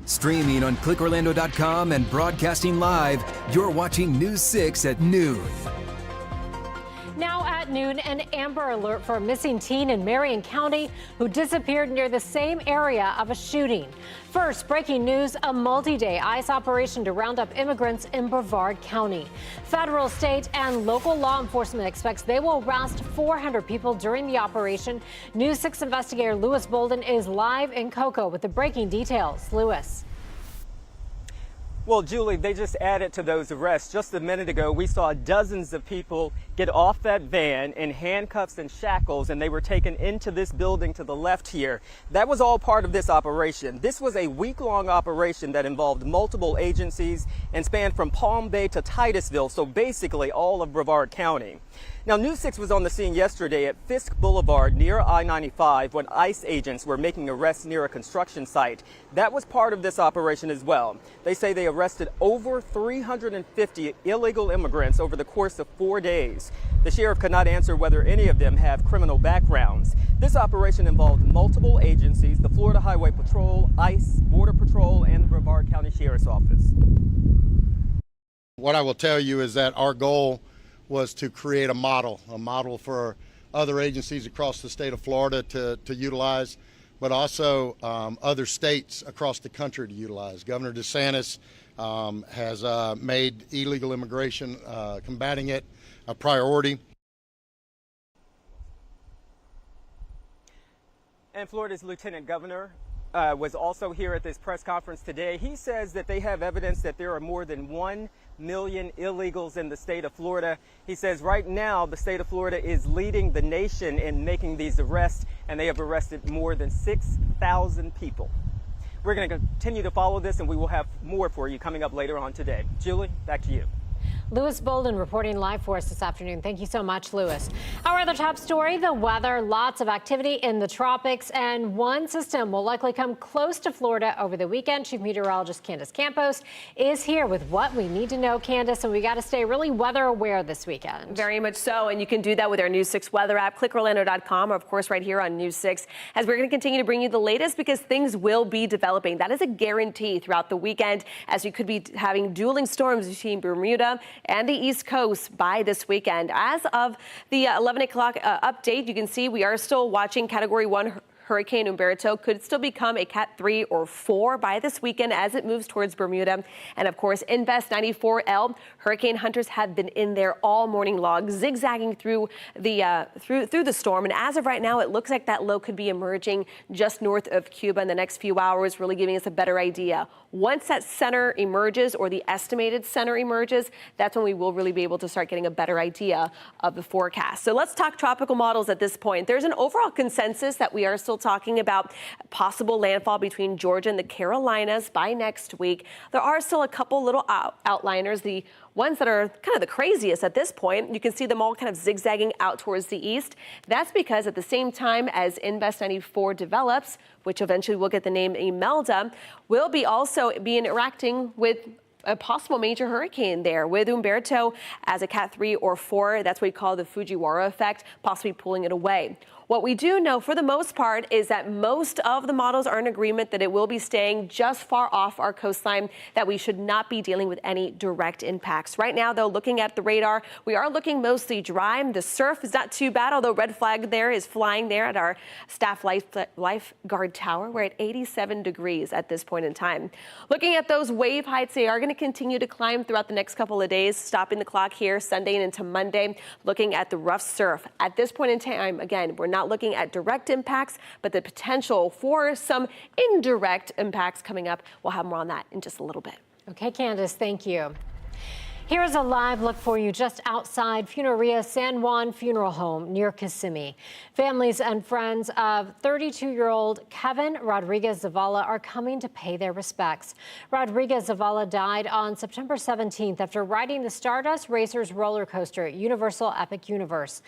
Streaming on clickorlando.com and broadcasting live, you're watching News 6 at noon. Now at noon, an Amber Alert for a missing teen in Marion County who disappeared near the same area of a shooting. First, breaking news, a multi-day ICE operation to round up immigrants in Brevard County. Federal, state, and local law enforcement expects they will arrest 400 people during the operation. News 6 investigator Lewis Bolden is live in Cocoa with the breaking details. Lewis. Well, Julie, they just added to those arrests. Just a minute ago, we saw dozens of people get off that van in handcuffs and shackles, and they were taken into this building to the left here. That was all part of this operation. This was a week-long operation that involved multiple agencies and spanned from Palm Bay to Titusville, so basically all of Brevard County. Now, News 6 was on the scene yesterday at Fisk Boulevard near I-95 when ICE agents were making arrests near a construction site. That was part of this operation as well. They say they arrested over 350 illegal immigrants over the course of 4 days. The sheriff could not answer whether any of them have criminal backgrounds. This operation involved multiple agencies, the Florida Highway Patrol, ICE, Border Patrol, and the Brevard County Sheriff's Office. What I will tell you is that our goal was to create a model for other agencies across the state of Florida to utilize, but also other states across the country to utilize. Governor DeSantis has made illegal immigration, combating it, a priority. And Florida's Lieutenant Governor was also here at this press conference today. He says that they have evidence that there are more than 1 million illegals in the state of Florida. He says right now the state of Florida is leading the nation in making these arrests, and they have arrested more than 6,000 people. We're going to continue to follow this, and we will have more for you coming up later on today. Julie, back to you. Lewis Bolden reporting live for us this afternoon. Thank you so much, Lewis. Our other top story, the weather. Lots of activity in the tropics, and one system will likely come close to Florida over the weekend. Chief Meteorologist Candace Campos is here with what we need to know, Candace, and we got to stay really weather aware this weekend. Very much so, and you can do that with our News 6 weather app, clickorlando.com, or of course right here on News 6, as we're going to continue to bring you the latest because things will be developing. That is a guarantee throughout the weekend, as you could be having dueling storms between Bermuda and the East Coast by this weekend. As of the 11 o'clock update, you can see we are still watching Category 1 Hurricane Humberto could still become a Cat 3 or 4 by this weekend as it moves towards Bermuda. And of course, Invest 94L, hurricane hunters have been in there all morning long, zigzagging through the through the storm. And as of right now, it looks like that low could be emerging just north of Cuba in the next few hours, really giving us a better idea. Once that center emerges, or the estimated center emerges, that's when we will really be able to start getting a better idea of the forecast. So let's talk tropical models at this point. There's an overall consensus that we are still talking about possible landfall between Georgia and the Carolinas by next week. There are still a couple little outliners, the ones that are kind of the craziest at this point. You can see them all kind of zigzagging out towards the east. That's because at the same time as Invest 94 develops, which eventually will get the name Imelda, will be also be interacting with a possible major hurricane there with Humberto as a Cat 3 or 4. That's what we call the Fujiwara effect, possibly pulling it away. What we do know for the most part is that most of the models are in agreement that it will be staying just far off our coastline, that we should not be dealing with any direct impacts. Right now, though, looking at the radar, we are looking mostly dry. The surf is not too bad, although red flag there is flying there at our staff lifeguard tower. We're at 87 degrees at this point in time. Looking at those wave heights, they are going to continue to climb throughout the next couple of days, stopping the clock here Sunday and into Monday, looking at the rough surf. At this point in time, again, we're not looking at direct impacts, but the potential for some indirect impacts coming up. We'll have more on that in just a little bit. Okay, Candace, thank you. Here's a live look for you just outside Funeraria San Juan Funeral Home near Kissimmee. Families and friends of 32-year-old Kevin Rodriguez Zavala are coming to pay their respects. Rodriguez Zavala died on September 17th after riding the Stardust Racers roller coaster at Universal Epic Universe.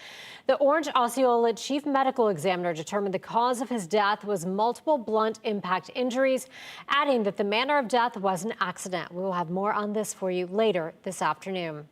The Orange Osceola chief medical examiner determined the cause of his death was multiple blunt impact injuries, adding that the manner of death was an accident. We will have more on this for you later this afternoon.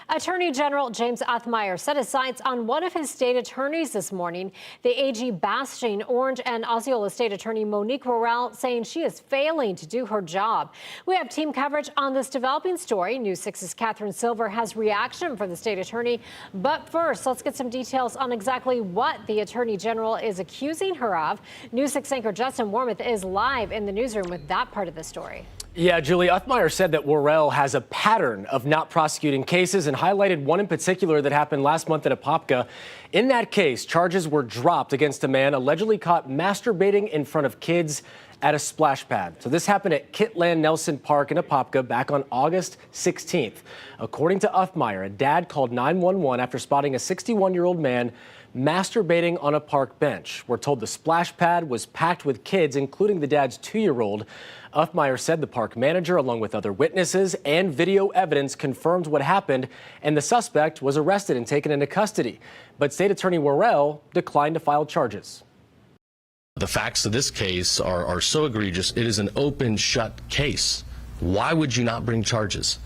Attorney General James Othmeier set his sights on one of his state attorneys this morning. The AG bastion Orange and Osceola State Attorney Monique Worrell saying she is failing to do her job. We have team coverage on this developing story. News 6's Catherine Silver has reaction from the state attorney. But first, let's get some details on exactly what the Attorney General is accusing her of. News 6 anchor Justin Wormuth is live in the newsroom with that part of the story. Yeah, Julie, Othmeier said that Worrell has a pattern of not prosecuting cases and highlighted one in particular that happened last month in Apopka. In that case, charges were dropped against a man allegedly caught masturbating in front of kids at a splash pad. So this happened at Kitland Nelson Park in Apopka back on August 16th. According to Othmeier, a dad called 911 after spotting a 61-year-old man masturbating on a park bench. We're told the splash pad was packed with kids, including the dad's 2-year-old. Othmeier said the park manager, along with other witnesses and video evidence, confirmed what happened, and the suspect was arrested and taken into custody. But State Attorney Worrell declined to file charges. The facts of this case are so egregious, it is an open, shut case. Why would you not bring charges?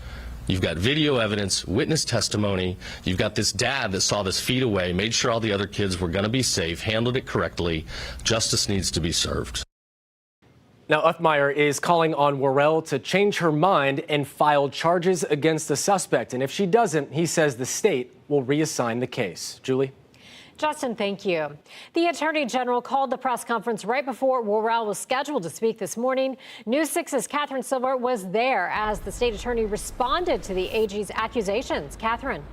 You've got video evidence, witness testimony. You've got this dad that saw this feet away, made sure all the other kids were going to be safe, handled it correctly. Justice needs to be served. Now, Othmeier is calling on Worrell to change her mind and file charges against the suspect. And if she doesn't, he says the state will reassign the case. Julie? Justin, thank you. The Attorney General called the press conference right before Worrell was scheduled to speak this morning. News 6's Catherine Silver was there as the state attorney responded to the AG's accusations. Catherine.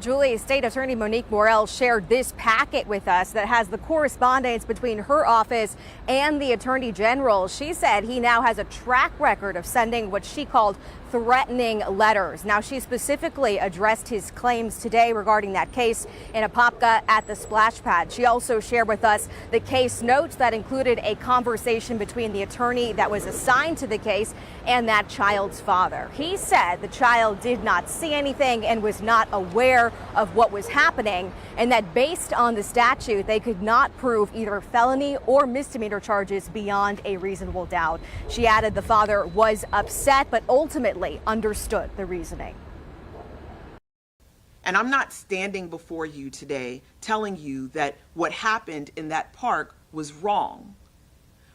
Julie, State Attorney Monique Worrell shared this packet with us that has the correspondence between her office and the Attorney General. She said he now has a track record of sending what she called threatening letters. Now, she specifically addressed his claims today regarding that case in Apopka at the splash pad. She also shared with us the case notes that included a conversation between the attorney that was assigned to the case and that child's father. He said the child did not see anything and was not aware of what was happening, and that based on the statute, they could not prove either felony or misdemeanor charges beyond a reasonable doubt. She added the father was upset, but ultimately understood the reasoning. And I'm not standing before you today telling you that what happened in that park was wrong.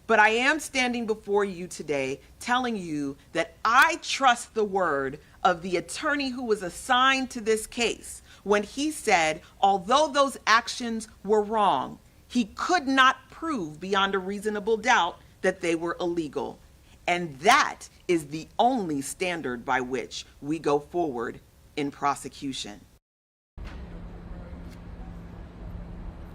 But I am standing before you today telling you that I trust the word of the attorney who was assigned to this case when he said, although those actions were wrong, he could not prove beyond a reasonable doubt that they were illegal. And that is the only standard by which we go forward in prosecution.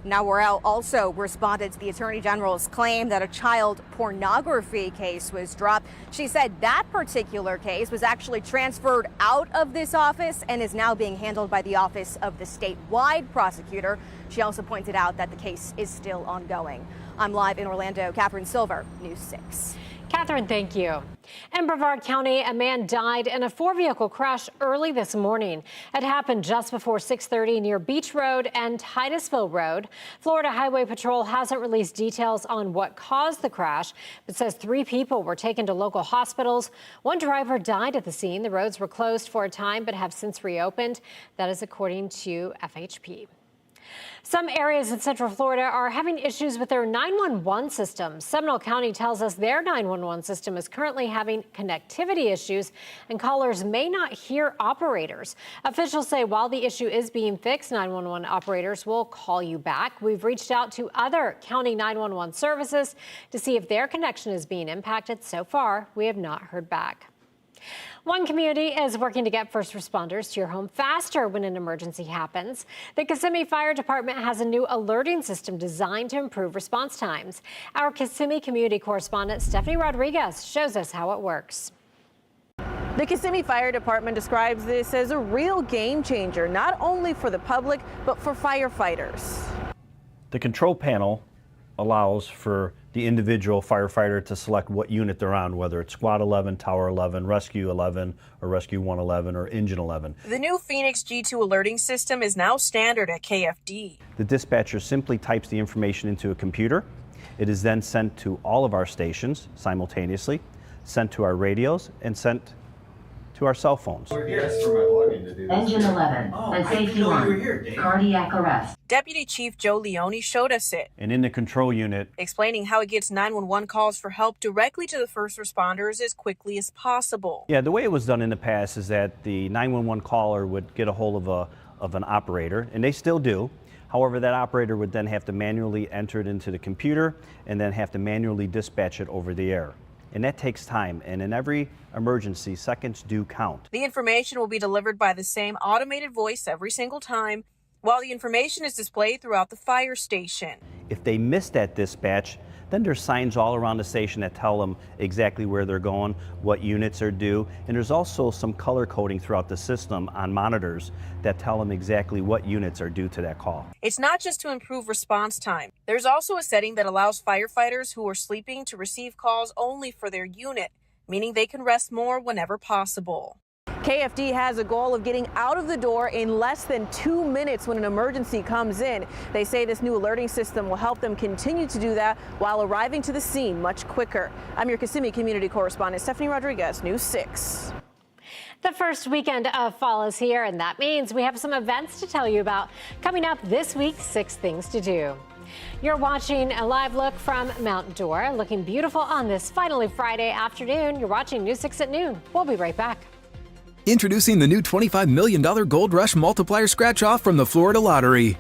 Now, Worrell also responded to the Attorney General's claim that a child pornography case was dropped. She said that particular case was actually transferred out of this office and is now being handled by the Office of the Statewide Prosecutor. She also pointed out that the case is still ongoing. I'm live in Orlando. Catherine Silver, News 6. Catherine, thank you. In Brevard County, a man died in a 4-vehicle crash early this morning. It happened just before 6:30 near Beach Road and Titusville Road. Florida Highway Patrol hasn't released details on what caused the crash, but says 3 people were taken to local hospitals. One driver died at the scene. The roads were closed for a time but have since reopened. That is according to FHP. Some areas in Central Florida are having issues with their 911 system. Seminole County tells us their 911 system is currently having connectivity issues and callers may not hear operators. Officials say while the issue is being fixed, 911 operators will call you back. We've reached out to other county 911 services to see if their connection is being impacted. So far, we have not heard back. One community is working to get first responders to your home faster when an emergency happens. The Kissimmee Fire Department has a new alerting system designed to improve response times. Our Kissimmee community correspondent Stephanie Rodriguez shows us how it works. The Kissimmee Fire Department describes this as a real game changer, not only for the public, but for firefighters. The control panel allows for the individual firefighter to select what unit they're on, whether it's Squad 11, Tower 11, Rescue 11, or Rescue 111, or Engine 11. The new Phoenix G2 alerting system is now standard at KFD. The dispatcher simply types the information into a computer. It is then sent to all of our stations simultaneously, sent to our radios, and sent to our cell phones. Engine 11 and safety 1, cardiac arrest. Deputy Chief Joe Leone showed us it, And in the control unit, explaining how it gets 911 calls for help directly to the first responders as quickly as possible. yeah, the way it was done in the past is that the 911 caller would get a hold of an operator, and they still do. However, that operator would then have to manually enter it into the computer and then have to manually dispatch it over the air. And that takes time, and in every emergency, seconds do count. The information will be delivered by the same automated voice every single time, while the information is displayed throughout the fire station. If they miss that dispatch, then there's signs all around the station that tell them exactly where they're going, what units are due, and there's also some color coding throughout the system on monitors that tell them exactly what units are due to that call. It's not just to improve response time. There's also a setting that allows firefighters who are sleeping to receive calls only for their unit, meaning they can rest more whenever possible. KFD has a goal of getting out of the door in less than 2 minutes when an emergency comes in. They say this new alerting system will help them continue to do that while arriving to the scene much quicker. I'm your Kissimmee community correspondent, Stephanie Rodriguez, News 6. The first weekend of fall is here, and that means we have some events to tell you about. Coming up this week, 6 things to do. You're watching a live look from Mount Dora, looking beautiful on this finally Friday afternoon. You're watching News 6 at noon. We'll be right back. Introducing the new $25 million Gold Rush Multiplier Scratch-Off from the Florida Lottery.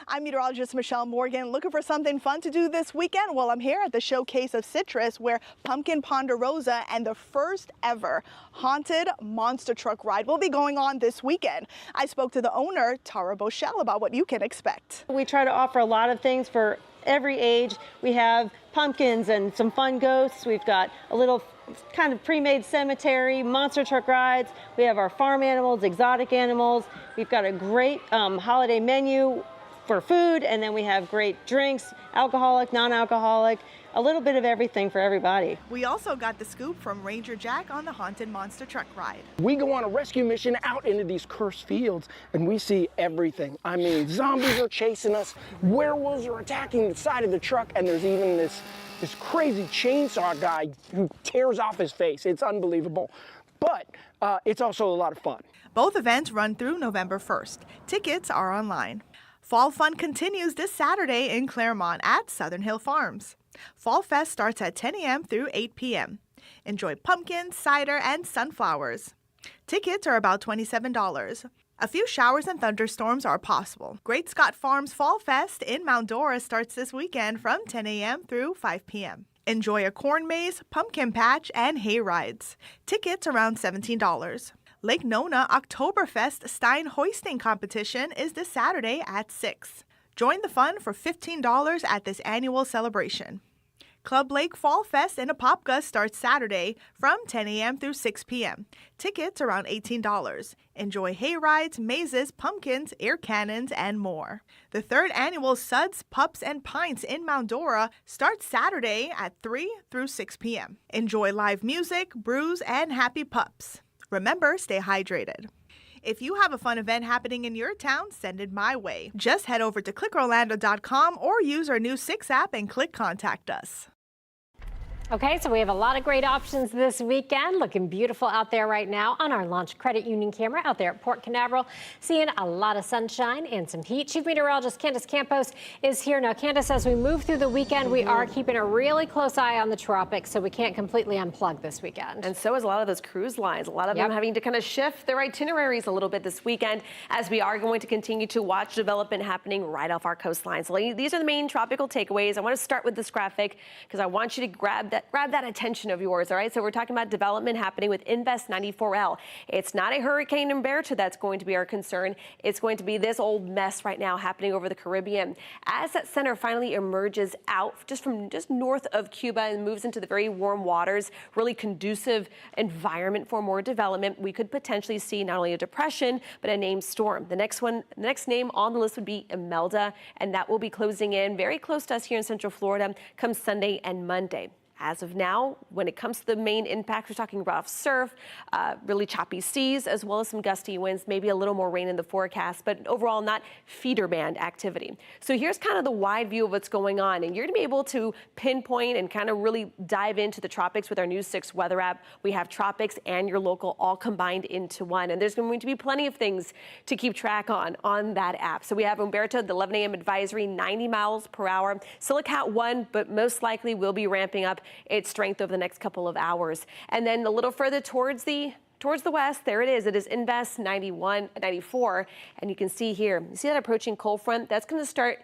I'm meteorologist Michelle Morgan. Looking for something fun to do this weekend? Well, I'm here at the Showcase of Citrus, where Pumpkin Ponderosa and the first ever haunted monster truck ride will be going on this weekend. I spoke to the owner, Tara Boschel, about what you can expect. We try to offer a lot of things for every age. We have pumpkins and some fun ghosts. We've got a little kind of pre-made cemetery, monster truck rides. We have our farm animals, exotic animals. We've got a great holiday menu for food, and then we have great drinks, alcoholic, non-alcoholic, a little bit of everything for everybody. We also got the scoop from Ranger Jack on the Haunted Monster Truck ride. We go on a rescue mission out into these cursed fields and we see everything. I mean, zombies are chasing us, werewolves are attacking the side of the truck, and there's even this crazy chainsaw guy who tears off his face. It's unbelievable. But it's also a lot of fun. Both events run through November 1st. Tickets are online. Fall Fun continues this Saturday in Claremont at Southern Hill Farms. Fall Fest starts at 10 a.m. through 8 p.m. Enjoy pumpkins, cider, and sunflowers. Tickets are about $27. A few showers and thunderstorms are possible. Great Scott Farms Fall Fest in Mount Dora starts this weekend from 10 a.m. through 5 p.m. Enjoy a corn maze, pumpkin patch, and hay rides. Tickets around $17. Lake Nona Oktoberfest Stein Hoisting Competition is this Saturday at 6. Join the fun for $15 at this annual celebration. Club Lake Fall Fest in Apopka starts Saturday from 10 a.m. through 6 p.m. Tickets around $18. Enjoy hay rides, mazes, pumpkins, air cannons, and more. The third annual Suds, Pups, and Pints in Mount Dora starts Saturday at 3 through 6 p.m. Enjoy live music, brews, and happy pups. Remember, stay hydrated. If you have a fun event happening in your town, send it my way. Just head over to clickorlando.com or use our News 6 app and click Contact Us. Okay, so we have a lot of great options this weekend. Looking beautiful out there right now on our Launch Credit Union camera out there at Port Canaveral. Seeing a lot of sunshine and some heat. Chief Meteorologist Candace Campos is here now. Candace, as we move through the weekend, we are keeping a really close eye on the tropics, so we can't completely unplug this weekend. And so is a lot of those cruise lines. A lot of them having to kind of shift their itineraries a little bit this weekend, as we are going to continue to watch development happening right off our coastlines. So these are the main tropical takeaways. I want to start with this graphic because I want you to grab that attention of yours, all right? So we're talking about development happening with Invest 94L. It's not a Hurricane Humberto that's going to be our concern. It's going to be this old mess right now happening over the Caribbean. As that center finally emerges out just north of Cuba and moves into the very warm waters, really conducive environment for more development, we could potentially see not only a depression, but a named storm. The next name on the list would be Imelda, and that will be closing in very close to us here in Central Florida come Sunday and Monday. As of now, when it comes to the main impacts, we're talking rough surf, really choppy seas, as well as some gusty winds, maybe a little more rain in the forecast, but overall not feeder band activity. So here's kind of the wide view of what's going on, and you're going to be able to pinpoint and kind of really dive into the tropics with our News 6 weather app. We have tropics and your local all combined into one, and there's going to be plenty of things to keep track on that app. So we have Humberto, the 11 a.m. advisory, 90 miles per hour. Silicat 1, but most likely will be ramping up its strength over the next couple of hours. And then a little further towards the west, there it is. It is Invest 94. And you can see here, you see that approaching cold front? That's going to start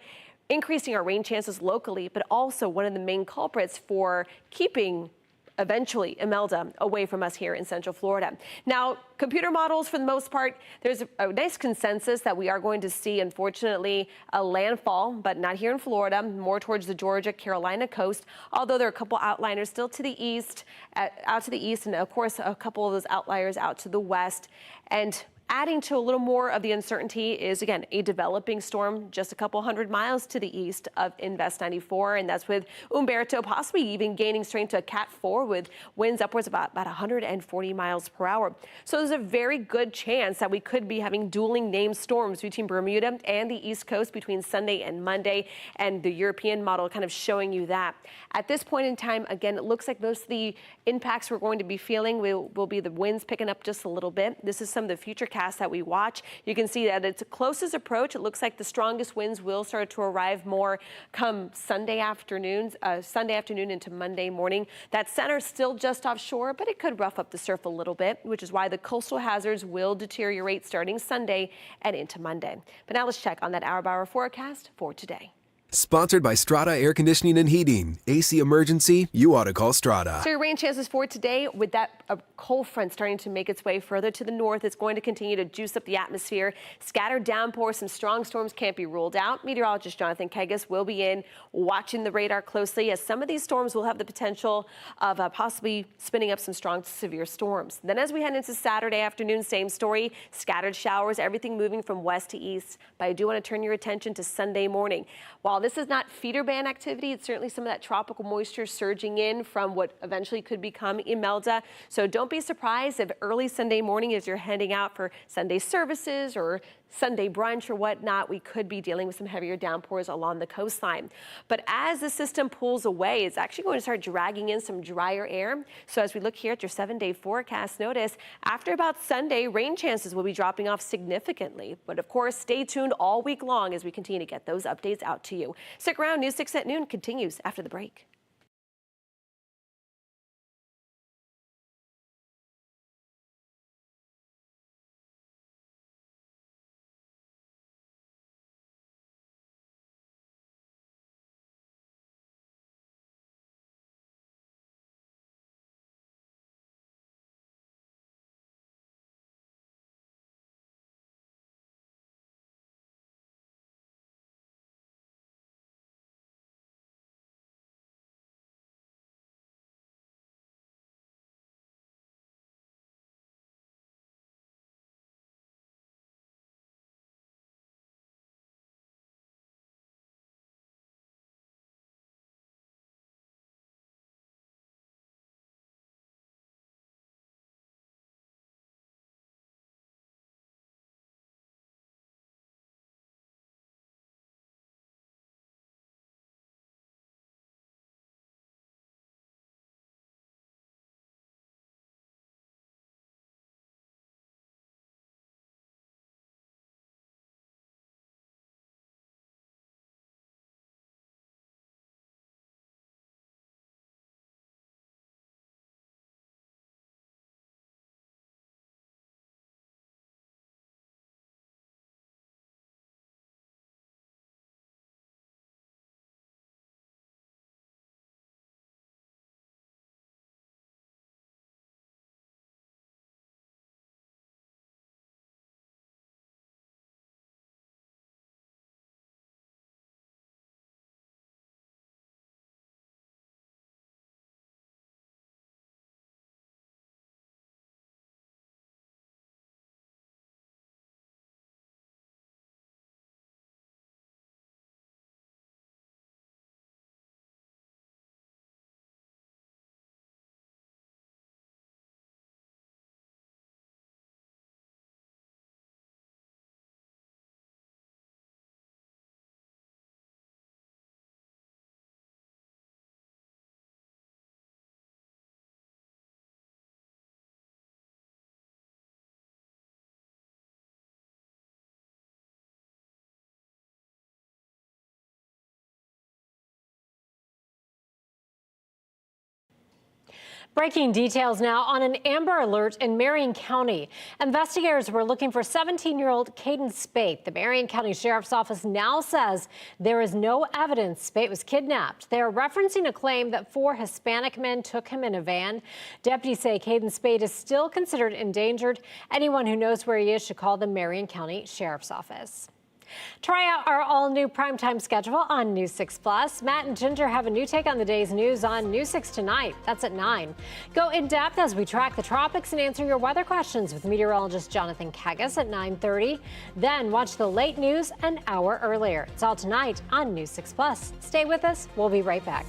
increasing our rain chances locally, but also one of the main culprits for keeping eventually Imelda away from us here in Central Florida. Now, computer models, for the most part, there's a nice consensus that we are going to see, unfortunately, a landfall, but not here in Florida, more towards the Georgia, Carolina coast, although there are a couple outliners still to the east, out to the east, and of course, a couple of those outliers out to the west. And adding to a little more of the uncertainty is, again, a developing storm just a couple hundred miles to the east of Invest 94, and that's with Humberto possibly even gaining strength to a Cat 4 with winds upwards of about 140 miles per hour. So there's a very good chance that we could be having dueling named storms between Bermuda and the East Coast between Sunday and Monday, and the European model kind of showing you that. At this point in time, again, it looks like most of the impacts we're going to be feeling will be the winds picking up just a little bit. This is some of the future that we watch. You can see that it's a closest approach. It looks like the strongest winds will start to arrive more come Sunday afternoon into Monday morning. That center still just offshore, but it could rough up the surf a little bit, which is why the coastal hazards will deteriorate starting Sunday and into Monday. But now let's check on that hour-by-hour forecast for today. Sponsored by Strata Air Conditioning and Heating. AC emergency, you ought to call Strata. So your rain chances for today, with that cold front starting to make its way further to the north, it's going to continue to juice up the atmosphere. Scattered downpours, some strong storms can't be ruled out. Meteorologist Jonathan Kegas will be in watching the radar closely, as some of these storms will have the potential of possibly spinning up some strong to severe storms. Then as we head into Saturday afternoon, same story, scattered showers, everything moving from west to east. But I do want to turn your attention to Sunday morning. While this is not feeder band activity, it's certainly some of that tropical moisture surging in from what eventually could become Imelda. So don't be surprised if early Sunday morning, as you're heading out for Sunday services or Sunday brunch or whatnot, we could be dealing with some heavier downpours along the coastline. But as the system pulls away, it's actually going to start dragging in some drier air. So as we look here at your 7-day forecast, notice after about Sunday, rain chances will be dropping off significantly. But of course, stay tuned all week long as we continue to get those updates out to you. Stick around. News 6 at noon continues after the break. Breaking details now on an Amber Alert in Marion County. Investigators were looking for 17-year-old Caden Spate. The Marion County Sheriff's Office now says there is no evidence Spate was kidnapped. They are referencing a claim that 4 Hispanic men took him in a van. Deputies say Caden Spate is still considered endangered. Anyone who knows where he is should call the Marion County Sheriff's Office. Try out our all-new primetime schedule on News 6 Plus. Matt and Ginger have a new take on the day's news on News 6 tonight. That's at 9. Go in depth as we track the tropics and answer your weather questions with meteorologist Jonathan Kegas at 9:30. Then watch the late news an hour earlier. It's all tonight on News 6 Plus. Stay with us. We'll be right back.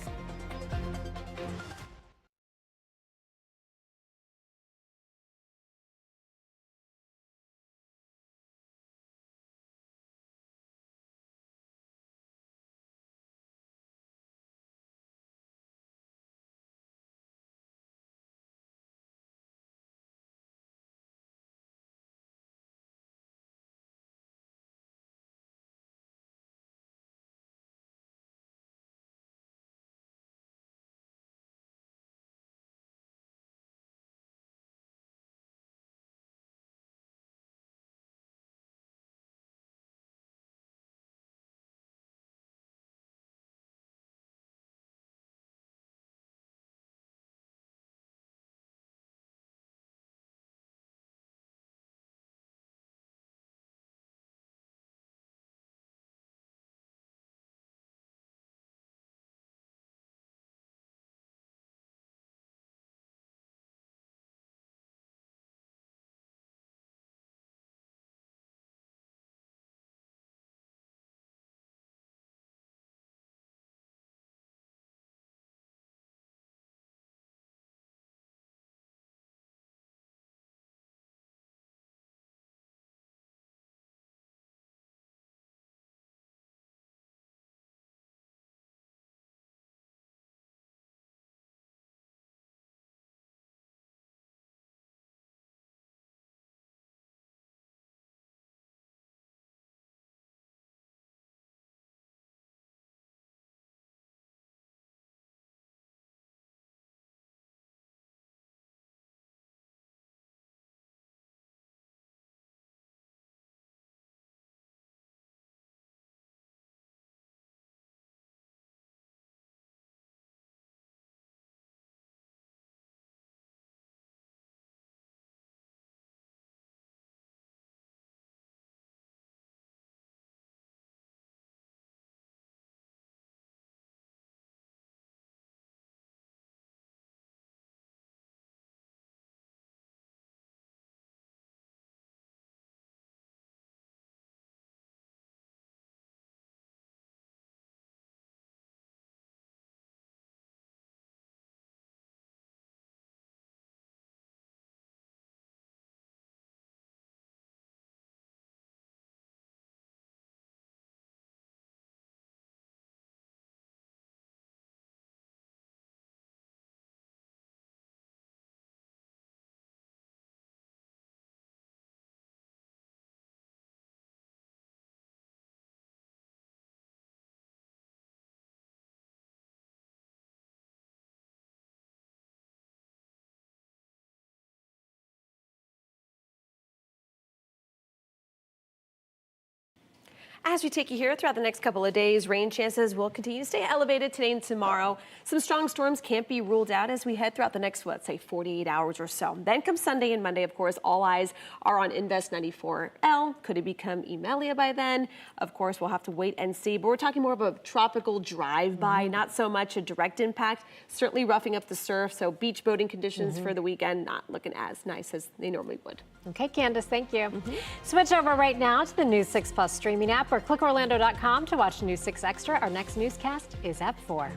As we take you here throughout the next couple of days, rain chances will continue to stay elevated today and tomorrow. Some strong storms can't be ruled out as we head throughout the next, 48 hours or so. Then comes Sunday and Monday, of course, all eyes are on Invest 94L. Could it become Imelda by then? Of course, we'll have to wait and see. But we're talking more of a tropical drive-by, not so much a direct impact. Certainly roughing up the surf, so beach boating conditions for the weekend not looking as nice as they normally would. Okay, Candace, thank you. Switch over right now to the News 6 Plus streaming app or clickorlando.com to watch News 6 Extra. Our next newscast is at 4.